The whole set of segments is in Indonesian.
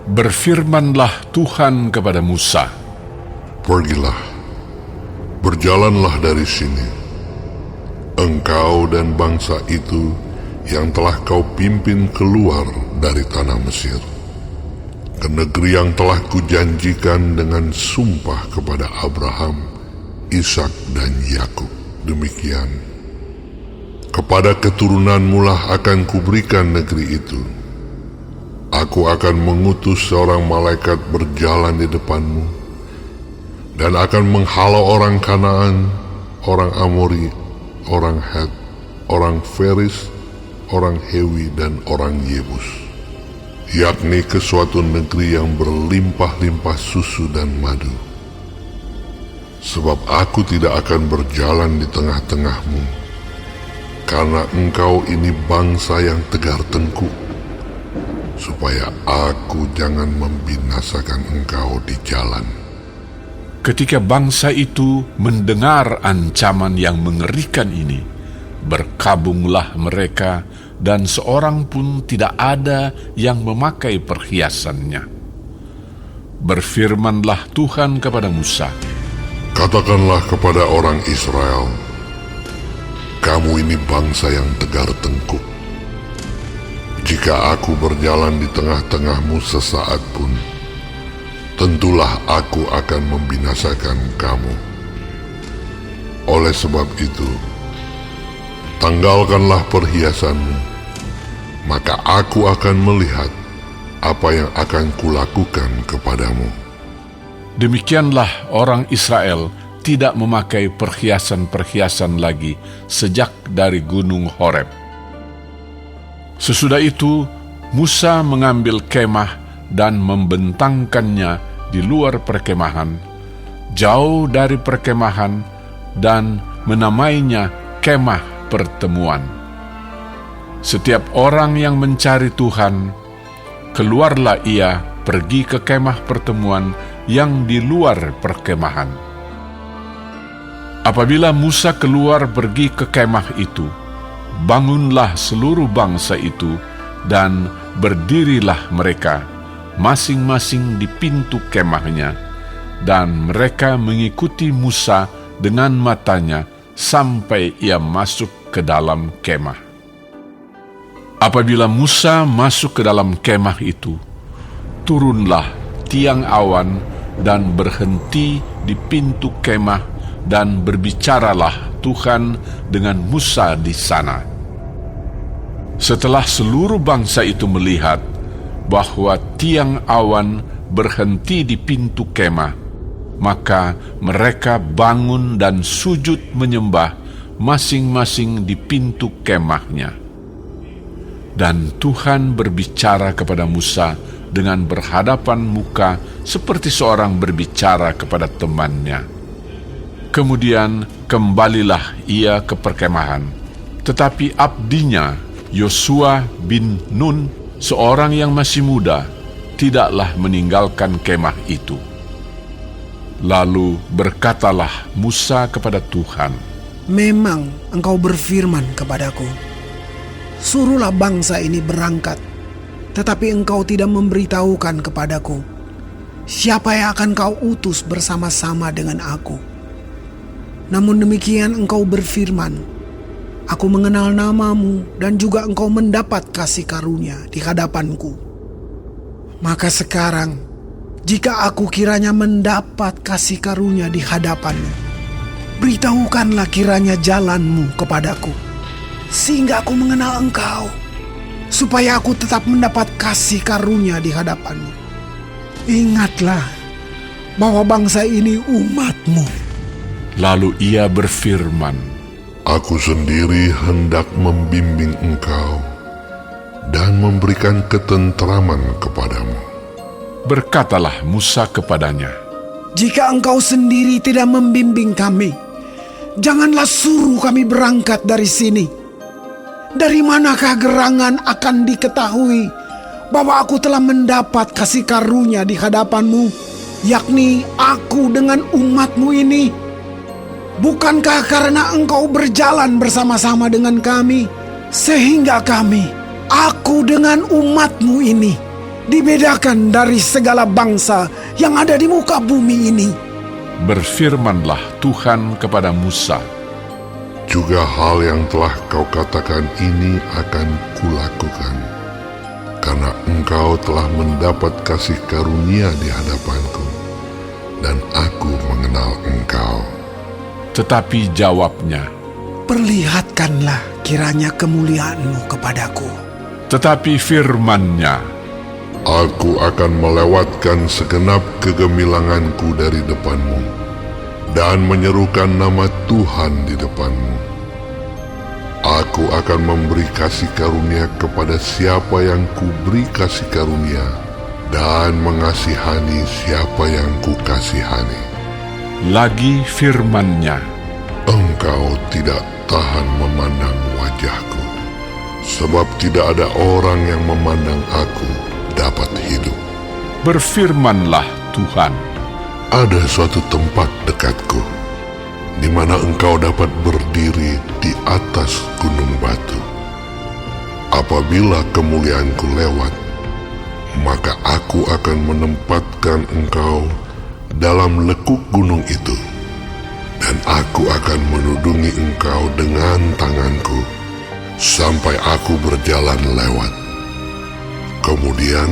Berfirmanlah Tuhan kepada Musa, "Pergilah, berjalanlah dari sini, engkau dan bangsa itu yang telah kau pimpin keluar dari tanah Mesir, ke negeri yang telah kujanjikan dengan sumpah kepada Abraham, Ishak dan Yakub. Demikian, kepada keturunanmu lah akan kuberikan negeri itu. Aku akan mengutus seorang malaikat berjalan di depanmu, dan akan menghalau orang Kanaan, orang Amori, orang Het, orang Feris, orang Hewi, dan orang Yebus, yakni ke suatu negeri yang berlimpah-limpah susu dan madu. Sebab aku tidak akan berjalan di tengah-tengahmu, karena engkau ini bangsa yang tegar tengkuk, supaya aku jangan membinasakan engkau di jalan." Ketika bangsa itu mendengar ancaman yang mengerikan ini, berkabunglah mereka, dan seorang pun tidak ada yang memakai perhiasannya. Berfirmanlah Tuhan kepada Musa, "Katakanlah kepada orang Israel, kamu ini bangsa yang tegar tengkuk. Jika aku berjalan di tengah-tengahmu sesaat pun, tentulah aku akan membinasakan kamu. Oleh sebab itu, tanggalkanlah perhiasanmu, maka aku akan melihat apa yang akan kulakukan kepadamu." Demikianlah orang Israel tidak memakai perhiasan-perhiasan lagi sejak dari gunung Horeb. Sesudah itu, Musa mengambil kemah dan membentangkannya di luar perkemahan, jauh dari perkemahan, dan menamainya kemah pertemuan. Setiap orang yang mencari Tuhan, keluarlah ia pergi ke kemah pertemuan yang di luar perkemahan. Apabila Musa keluar pergi ke kemah itu, bangunlah seluruh bangsa itu, dan berdirilah mereka masing-masing di pintu kemahnya, dan mereka mengikuti Musa dengan matanya sampai ia masuk ke dalam kemah. Apabila Musa masuk ke dalam kemah itu, turunlah tiang awan dan berhenti di pintu kemah, dan berbicaralah Tuhan dengan Musa di sana. Setelah seluruh bangsa itu melihat bahwa tiang awan berhenti di pintu kemah, maka mereka bangun dan sujud menyembah masing-masing di pintu kemahnya. Dan Tuhan berbicara kepada Musa dengan berhadapan muka seperti seorang berbicara kepada temannya. Kemudian kembalilah ia ke perkemahan, tetapi abdinya Yosua bin Nun, seorang yang masih muda, tidaklah meninggalkan kemah itu. Lalu berkatalah Musa kepada Tuhan, "Memang engkau berfirman kepadaku, suruhlah bangsa ini berangkat, tetapi engkau tidak memberitahukan kepadaku siapa yang akan kau utus bersama-sama dengan aku. Namun demikian engkau berfirman, aku mengenal namamu dan juga engkau mendapat kasih karunia di hadapanku. Maka sekarang, jika aku kiranya mendapat kasih karunia di hadapanmu, beritahukanlah kiranya jalanmu kepadaku, sehingga aku mengenal engkau, supaya aku tetap mendapat kasih karunia di hadapanmu. Ingatlah bahwa bangsa ini umatmu." Lalu ia berfirman, "Aku sendiri hendak membimbing engkau dan memberikan ketentraman kepadamu." Berkatalah Musa kepadanya, "Jika engkau sendiri tidak membimbing kami, janganlah suruh kami berangkat dari sini. Dari manakah gerangan akan diketahui bahwa aku telah mendapat kasih karunia di hadapanmu, yakni aku dengan umatmu ini? Bukankah karena engkau berjalan bersama-sama dengan kami, sehingga kami, aku dengan umatmu ini, dibedakan dari segala bangsa yang ada di muka bumi ini. Berfirmanlah Tuhan kepada Musa, Juga hal yang telah kau katakan ini akan kulakukan, karena engkau telah mendapat kasih karunia di hadapanku, dan aku mengenal engkau. tetapi jawabnya, Perlihatkanlah kiranya kemuliaan-Mu kepadaku. tetapi firman-Nya, Aku akan melewatkan segenap kegemilanganku dari depanmu, dan menyerukan nama Tuhan di depanmu. Aku akan memberi kasih karunia kepada siapa yang kuberi kasih karunia, dan mengasihani siapa yang kukasihani. lagi firman-Nya, Engkau tidak tahan memandang wajahku, sebab tidak ada orang yang memandang aku dapat hidup. berfirmanlah Tuhan, Ada suatu tempat dekatku, di mana engkau dapat berdiri di atas gunung batu. Apabila kemuliaanku lewat, maka aku akan menempatkan engkau dalam lekuk gunung itu, dan aku akan menudungi engkau dengan tanganku sampai aku berjalan lewat. Kemudian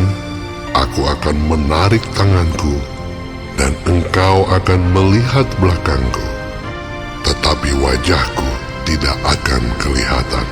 aku akan menarik tanganku, dan engkau akan melihat belakangku, tetapi wajahku tidak akan kelihatan.